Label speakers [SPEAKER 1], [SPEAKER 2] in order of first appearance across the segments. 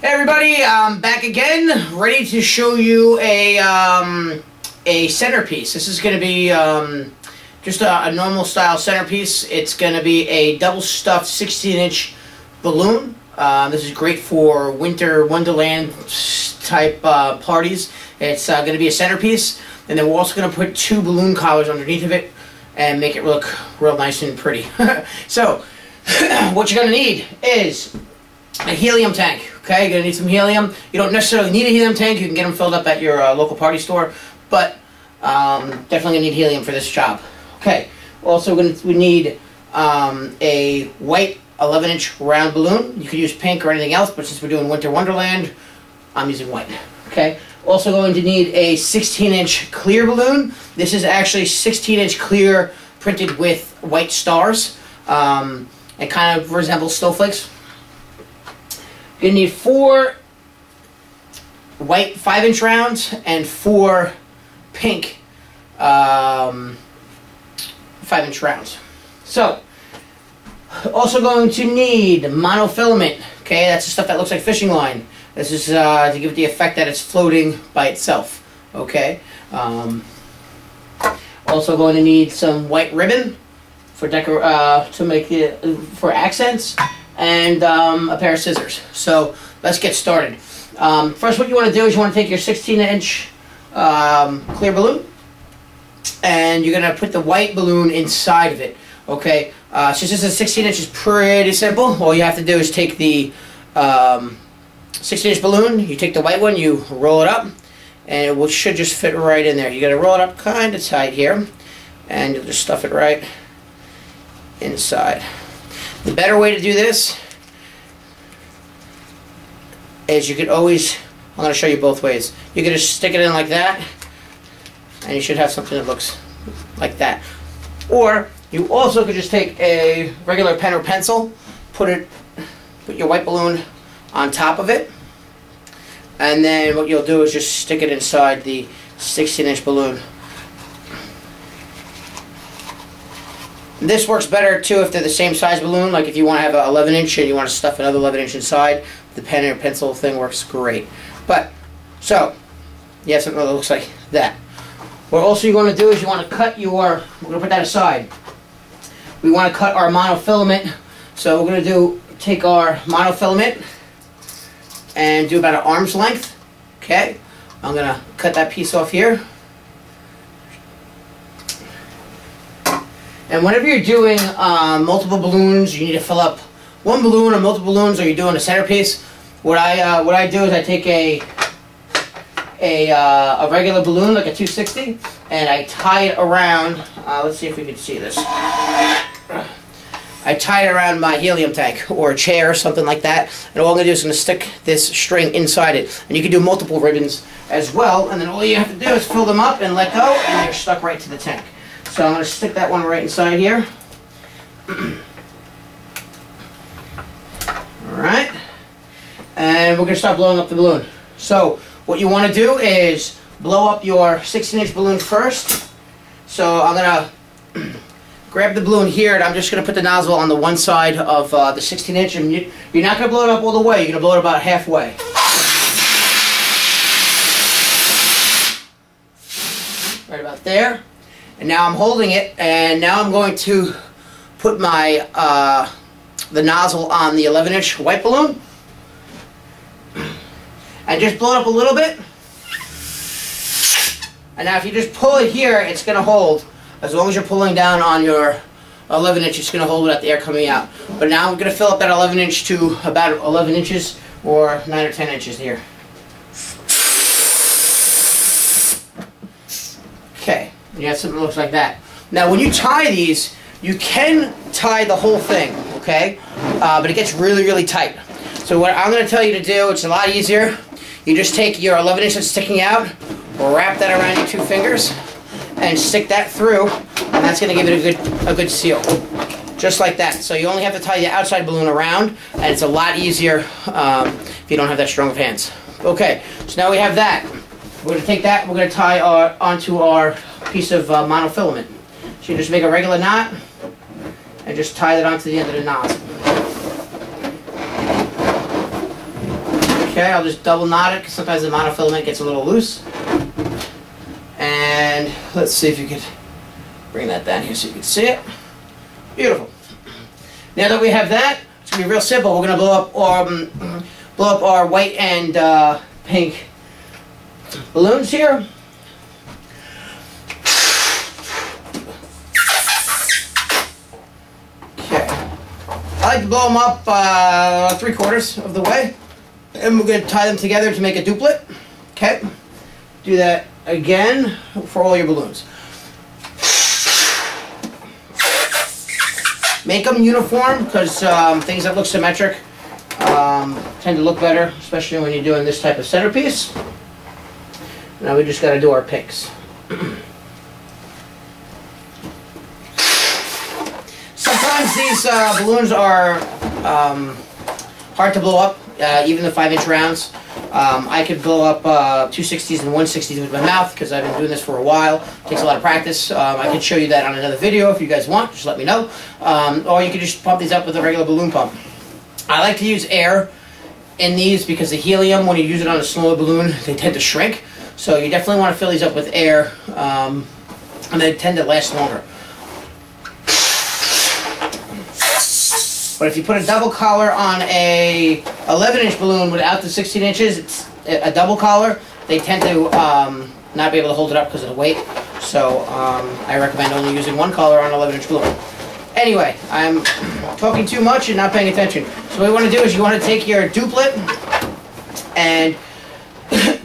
[SPEAKER 1] Hey everybody, I'm back again, ready to show you a centerpiece. This is going to be just a normal style centerpiece. It's going to be a double stuffed 16-inch balloon. This is great for winter wonderland type parties. It's going to be a centerpiece, and then we're also going to put 2 balloon collars underneath of it and make it look real nice and pretty. So, what you're going to need is a helium tank. Okay, you're going to need some helium. You don't necessarily need a helium tank. You can get them filled up at your local party store, but definitely going to need helium for this job. Okay, also we need a white 11-inch round balloon. You could use pink or anything else, but since we're doing winter wonderland, I'm using white. Okay, also going to need a 16-inch clear balloon. This is actually 16-inch clear printed with white stars. It kind of resembles snowflakes. You're going to need 4 white 5-inch rounds and 4 pink 5-inch rounds. So, also going to need monofilament. Okay, that's the stuff that looks like fishing line. This is to give it the effect that it's floating by itself. Okay. Also going to need some white ribbon for to make it for accents, and a pair of scissors. So let's get started. First, what you want to do is you want to take your 16-inch clear balloon, and you're going to put the white balloon inside of it. Okay, since this is 16-inch, is pretty simple. All you have to do is take the 16-inch balloon, you take the white one, you roll it up, and it should just fit right in there. You got to roll it up kind of tight here, and you'll just stuff it right inside. The better way to do this is you could always, I'm going to show you both ways. You could just stick it in like that, and you should have something that looks like that. Or you also could just take a regular pen or pencil, put your white balloon on top of it, and then what you'll do is just stick it inside the 16-inch balloon. This works better too if they're the same size balloon. Like if you want to have an 11-inch and you want to stuff another 11-inch inside, the pen or pencil thing works great. But, so, you have something that looks like that. What also you want to do is you want to cut your, we're going to put that aside. We want to cut our monofilament. So we're going to take our monofilament and do about an arm's length. Okay, I'm going to cut that piece off here. And whenever you're doing multiple balloons, you need to fill up one balloon or multiple balloons, or you're doing a centerpiece. What I do is I take a regular balloon, like a 260, and I tie it around. Let's see if we can see this. I tie it around my helium tank or a chair or something like that, and all I'm going to do is going to stick this string inside it. And you can do multiple ribbons as well, and then all you have to do is fill them up and let go, and they're stuck right to the tank. So I'm going to stick that one right inside here. Alright. And we're going to start blowing up the balloon. So what you want to do is blow up your 16-inch balloon first. So I'm going to grab the balloon here, and I'm just going to put the nozzle on the one side of the 16-inch. And you're not going to blow it up all the way. You're going to blow it about halfway. Right about there. And now I'm holding it, and now I'm going to put my the nozzle on the 11-inch white balloon, and just blow it up a little bit. And now if you just pull it here, it's going to hold. As long as you're pulling down on your 11-inch, it's going to hold without the air coming out. But now I'm going to fill up that 11-inch to about 11 inches or 9 or 10 inches here. Okay. You have something that looks like that. Now when you tie these, you can tie the whole thing, okay? But it gets really, really tight. So what I'm going to tell you to do, it's a lot easier. You just take your 11-inch that's sticking out, wrap that around your 2 fingers, and stick that through, and that's going to give it a good seal. Just like that. So you only have to tie the outside balloon around, and it's a lot easier if you don't have that strong of hands. Okay, so now we have that. We're going to take that, we're going to tie onto our piece of monofilament. So you just make a regular knot and just tie that onto the end of the nozzle. Okay, I'll just double knot it because sometimes the monofilament gets a little loose. And let's see if you could bring that down here so you can see it. Beautiful. Now that we have that, it's going to be real simple. We're going to blow up our white and pink balloons here. Okay. I like to blow them up 3/4 of the way. And we're going to tie them together to make a duplet. Okay. Do that again for all your balloons. Make them uniform because things that look symmetric tend to look better, especially when you're doing this type of centerpiece. Now we just got to do our pinks. Sometimes these balloons are hard to blow up, even the 5-inch rounds. I could blow up 260s and 160s with my mouth because I've been doing this for a while. It takes a lot of practice. I can show you that on another video if you guys want. Just let me know. Or you can just pump these up with a regular balloon pump. I like to use air in these because the helium, when you use it on a smaller balloon, they tend to shrink. So you definitely want to fill these up with air, and they tend to last longer. But if you put a double collar on a 11-inch balloon without the 16 inches, it's a double collar, they tend to not be able to hold it up because of the weight. So I recommend only using one collar on an 11-inch balloon. Anyway, I'm talking too much and not paying attention. So what you want to do is you want to take your duplet and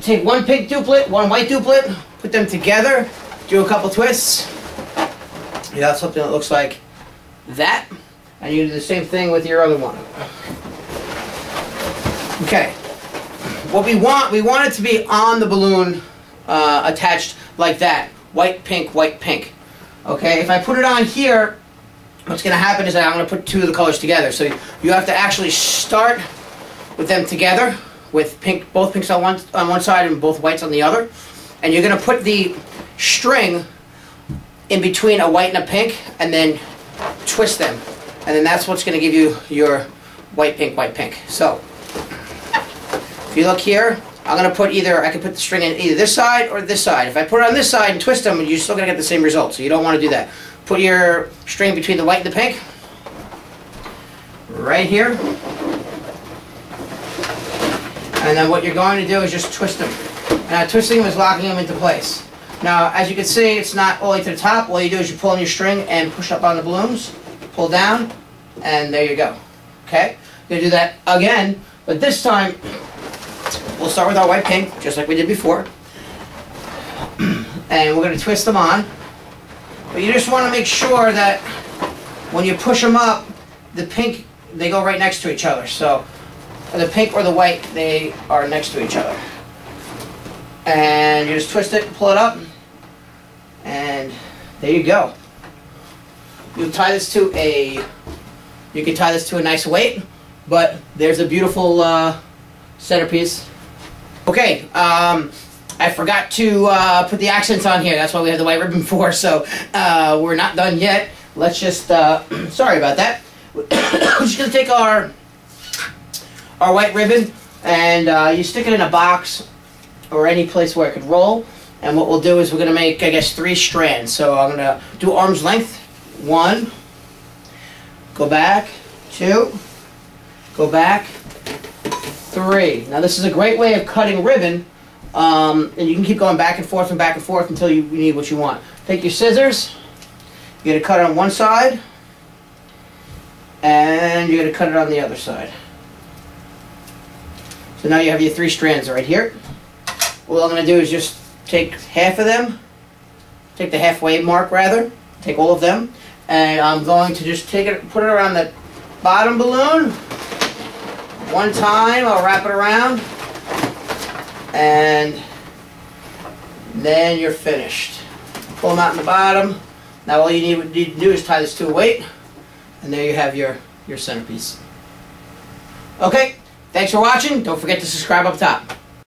[SPEAKER 1] take one pink duplet, one white duplet, put them together, do a couple twists. You have something that looks like that. And you do the same thing with your other one. Okay. What we want it to be on the balloon attached like that. White, pink, white, pink. Okay, if I put it on here, what's going to happen is that I'm going to put two of the colors together. So you have to actually start with them together, with pink, both pinks on one side and both whites on the other. And you're going to put the string in between a white and a pink, and then twist them. And then that's what's going to give you your white, pink, white, pink. So, if you look here, I'm going to put I can put the string in either this side or this side. If I put it on this side and twist them, you're still going to get the same result. So you don't want to do that. Put your string between the white and the pink. Right here. And then what you're going to do is just twist them. Now twisting them is locking them into place. Now, as you can see, it's not all the way to the top. All you do is you pull on your string and push up on the balloons. Pull down, and there you go. Okay? You're going to do that again, but this time we'll start with our white pink, just like we did before. And we're going to twist them on. But you just want to make sure that when you push them up, the pink, they go right next to each other. So the pink or the white, they are next to each other. And you just twist it, pull it up, and there you go. You can tie this to a nice weight, but there's a beautiful centerpiece. Okay, I forgot to put the accents on here. That's why we have the white ribbon for. So we're not done yet. Let's just sorry about that. We're just gonna take our white ribbon and you stick it in a box or any place where it could roll. And what we'll do is we're gonna make, I guess, 3 strands. So I'm gonna do arm's length. 1, go back, 2, go back, 3. Now this is a great way of cutting ribbon, and you can keep going back and forth until you need what you want. Take your scissors, you're going to cut it on one side, and you're going to cut it on the other side. So now you have your 3 strands right here. What I'm going to do is just take half of them, take the halfway mark rather, take all of them, and I'm going to just take it, put it around the bottom balloon. One time, I'll wrap it around, and then you're finished. Pull them out in the bottom. Now all you need to do is tie this to a weight, and there you have your centerpiece. Okay, thanks for watching. Don't forget to subscribe up top.